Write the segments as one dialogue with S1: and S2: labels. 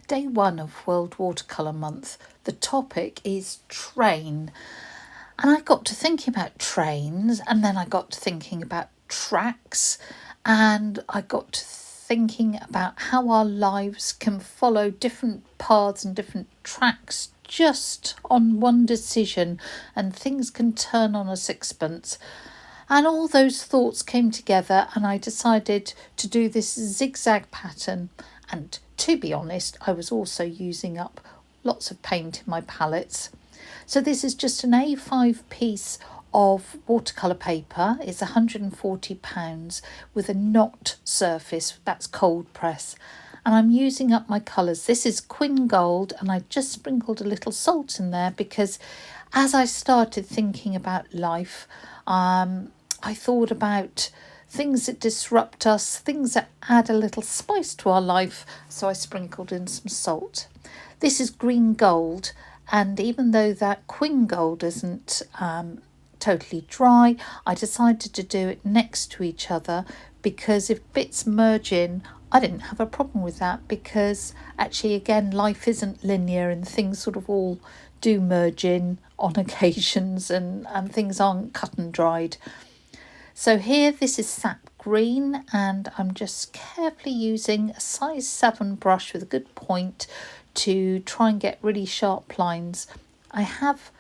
S1: day 1 of World Watercolour Month. The topic is train. And I got to thinking about trains, and then I got to thinking about tracks, and I got to thinking about how our lives can follow different paths and different tracks just on one decision, and things can turn on a sixpence. And all those thoughts came together, and I decided to do this zigzag pattern. And to be honest, I was also using up lots of paint in my palettes. So this is just an A5 piece of watercolour paper. It's £140 with a knot surface. That's cold press. And I'm using up my colours. This is Quin Gold, and I just sprinkled a little salt in there because as I started thinking about life, I thought about things that disrupt us, things that add a little spice to our life, so I sprinkled in some salt. This is Green Gold, and even though that Quin Gold isn't totally dry, I decided to do it next to each other because if bits merge in, I didn't have a problem with that because actually, again, life isn't linear and things sort of all do merge in on occasions and things aren't cut and dried. So here, this is sap green, and I'm just carefully using a size 7 brush with a good point to try and get really sharp lines. I have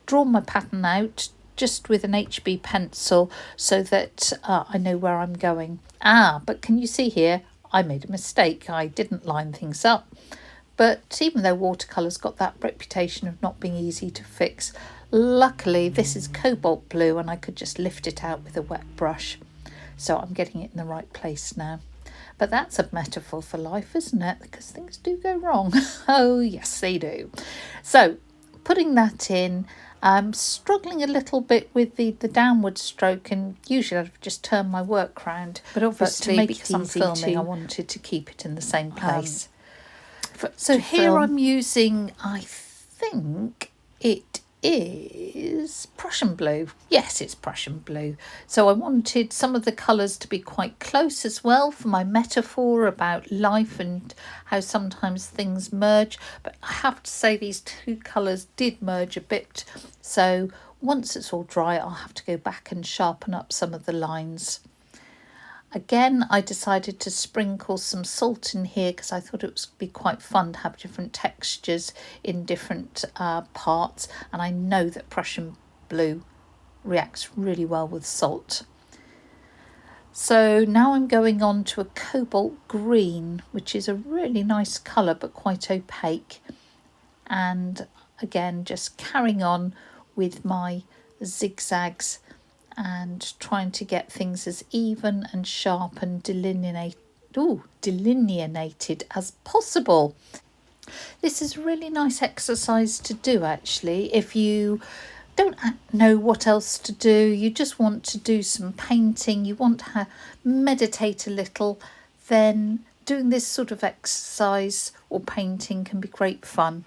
S1: drawn my pattern out just with an HB pencil so that I know where I'm going. But can you see here, I made a mistake. I didn't line things up. But even though watercolour's got that reputation of not being easy to fix, luckily this is cobalt blue and I could just lift it out with a wet brush. So I'm getting it in the right place now. But that's a metaphor for life, isn't it? Because things do go wrong. Oh, yes, they do. So putting that in, I'm struggling a little bit with the downward stroke, and usually I've just turned my work round. But obviously, because I'm filming, I wanted to keep it in the same place. So here I'm using, I think it is Prussian blue. Yes, it's Prussian blue. So I wanted some of the colours to be quite close as well for my metaphor about life and how sometimes things merge. But I have to say these two colours did merge a bit. So once it's all dry, I'll have to go back and sharpen up some of the lines. Again, I decided to sprinkle some salt in here because I thought it would be quite fun to have different textures in different parts. And I know that Prussian blue reacts really well with salt. So now I'm going on to a cobalt green, which is a really nice colour but quite opaque. And again, just carrying on with my zigzags and trying to get things as even and sharp and delineated as possible. This is a really nice exercise to do actually. If you don't know what else to do, you just want to do some painting, you want to meditate a little, then doing this sort of exercise or painting can be great fun.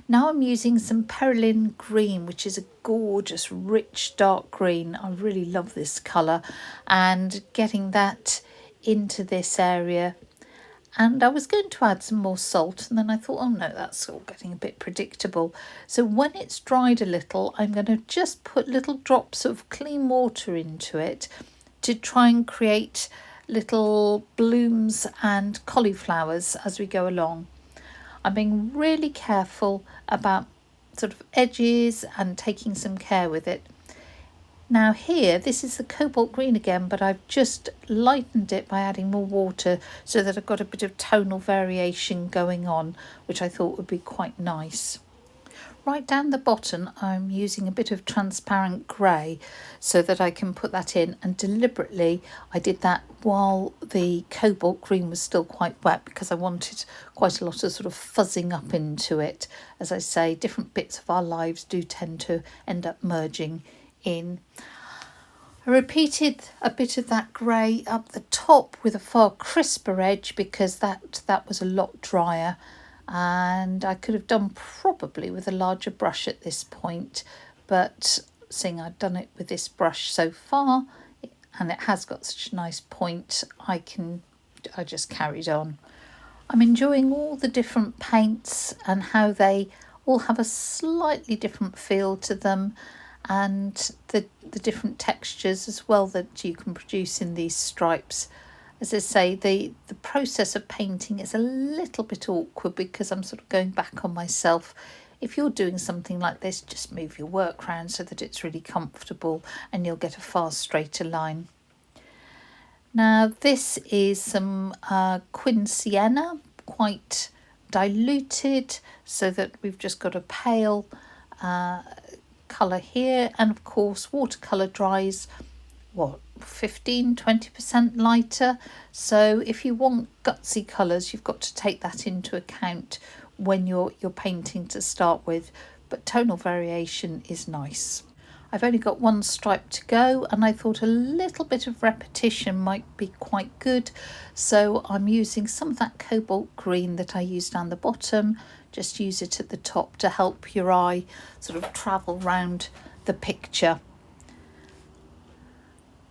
S1: Now I'm using some Perylene Green, which is a gorgeous, rich, dark green. I really love this colour, and getting that into this area. And I was going to add some more salt, and then I thought, oh no, that's all getting a bit predictable. So when it's dried a little, I'm going to just put little drops of clean water into it to try and create little blooms and cauliflowers as we go along. I'm being really careful about sort of edges and taking some care with it. Now here, this is the cobalt green again, but I've just lightened it by adding more water so that I've got a bit of tonal variation going on, which I thought would be quite nice. Right down the bottom, I'm using a bit of transparent grey so that I can put that in, and deliberately I did that while the cobalt green was still quite wet because I wanted quite a lot of sort of fuzzing up into it. As I say, different bits of our lives do tend to end up merging in. I repeated a bit of that grey up the top with a far crisper edge because that was a lot drier. And I could have done probably with a larger brush at this point, but seeing I've done it with this brush so far and it has got such a nice point, I just carried on. I'm enjoying all the different paints and how they all have a slightly different feel to them, and the different textures as well that you can produce in these stripes. As I say, the process of painting is a little bit awkward because I'm sort of going back on myself. If you're doing something like this, just move your work around so that it's really comfortable and you'll get a far straighter line. Now this is some Quin Sienna, quite diluted, so that we've just got a pale colour here, and of course watercolour dries 15-20% lighter, so if you want gutsy colours you've got to take that into account when you're painting to start with, but tonal variation is nice. I've only got one stripe to go, and I thought a little bit of repetition might be quite good, so I'm using some of that cobalt green that I used down the bottom. Just use it at the top to help your eye sort of travel round the picture.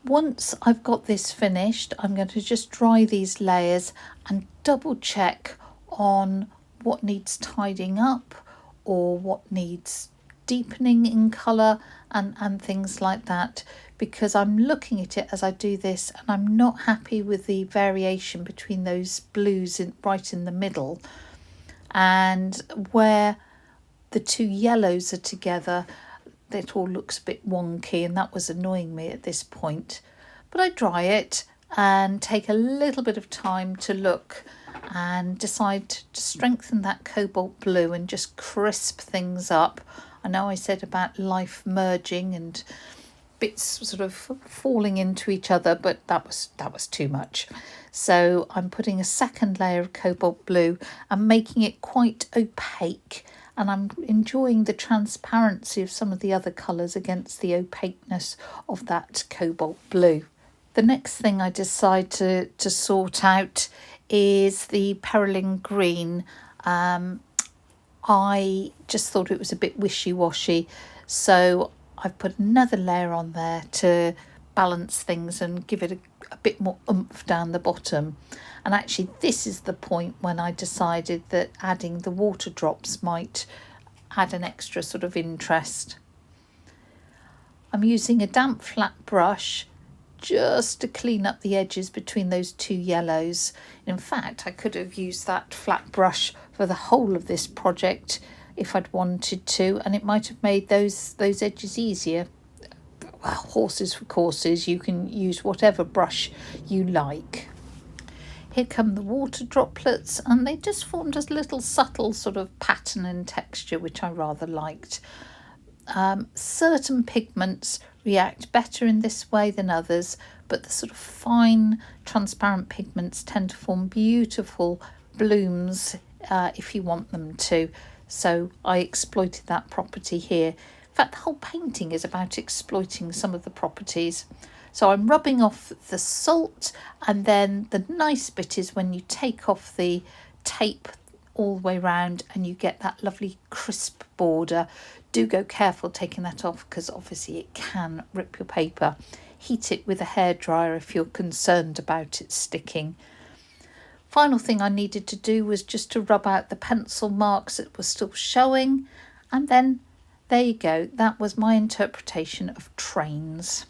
S1: Once I've got this finished, I'm going to just dry these layers and double check on what needs tidying up or what needs deepening in colour and things like that, because I'm looking at it as I do this and I'm not happy with the variation between those blues right in the middle, and where the two yellows are together it all looks a bit wonky, and that was annoying me at this point. But I dry it and take a little bit of time to look and decide to strengthen that cobalt blue and just crisp things up. I know I said about life merging and bits sort of falling into each other, but that was too much. So I'm putting a second layer of cobalt blue and making it quite opaque, and I'm enjoying the transparency of some of the other colours against the opaqueness of that cobalt blue. The next thing I decide to sort out is the Perylene green. I just thought it was a bit wishy-washy, so I've put another layer on there to balance things and give it a bit more oomph down the bottom. And actually this is the point when I decided that adding the water drops might add an extra sort of interest. I'm using a damp flat brush just to clean up the edges between those two yellows. In fact, I could have used that flat brush for the whole of this project if I'd wanted to, and it might have made those edges easier. Well, horses for courses, you can use whatever brush you like. Here come the water droplets, and they just formed a little subtle sort of pattern and texture which I rather liked. Certain pigments react better in this way than others, but the sort of fine transparent pigments tend to form beautiful blooms if you want them to. So I exploited that property here. In fact, the whole painting is about exploiting some of the properties. So I'm rubbing off the salt, and then the nice bit is when you take off the tape all the way round and you get that lovely crisp border. Do go careful taking that off, because obviously it can rip your paper. Heat it with a hairdryer if you're concerned about it sticking. Final thing I needed to do was just to rub out the pencil marks that were still showing, and then there you go. That was my interpretation of trains.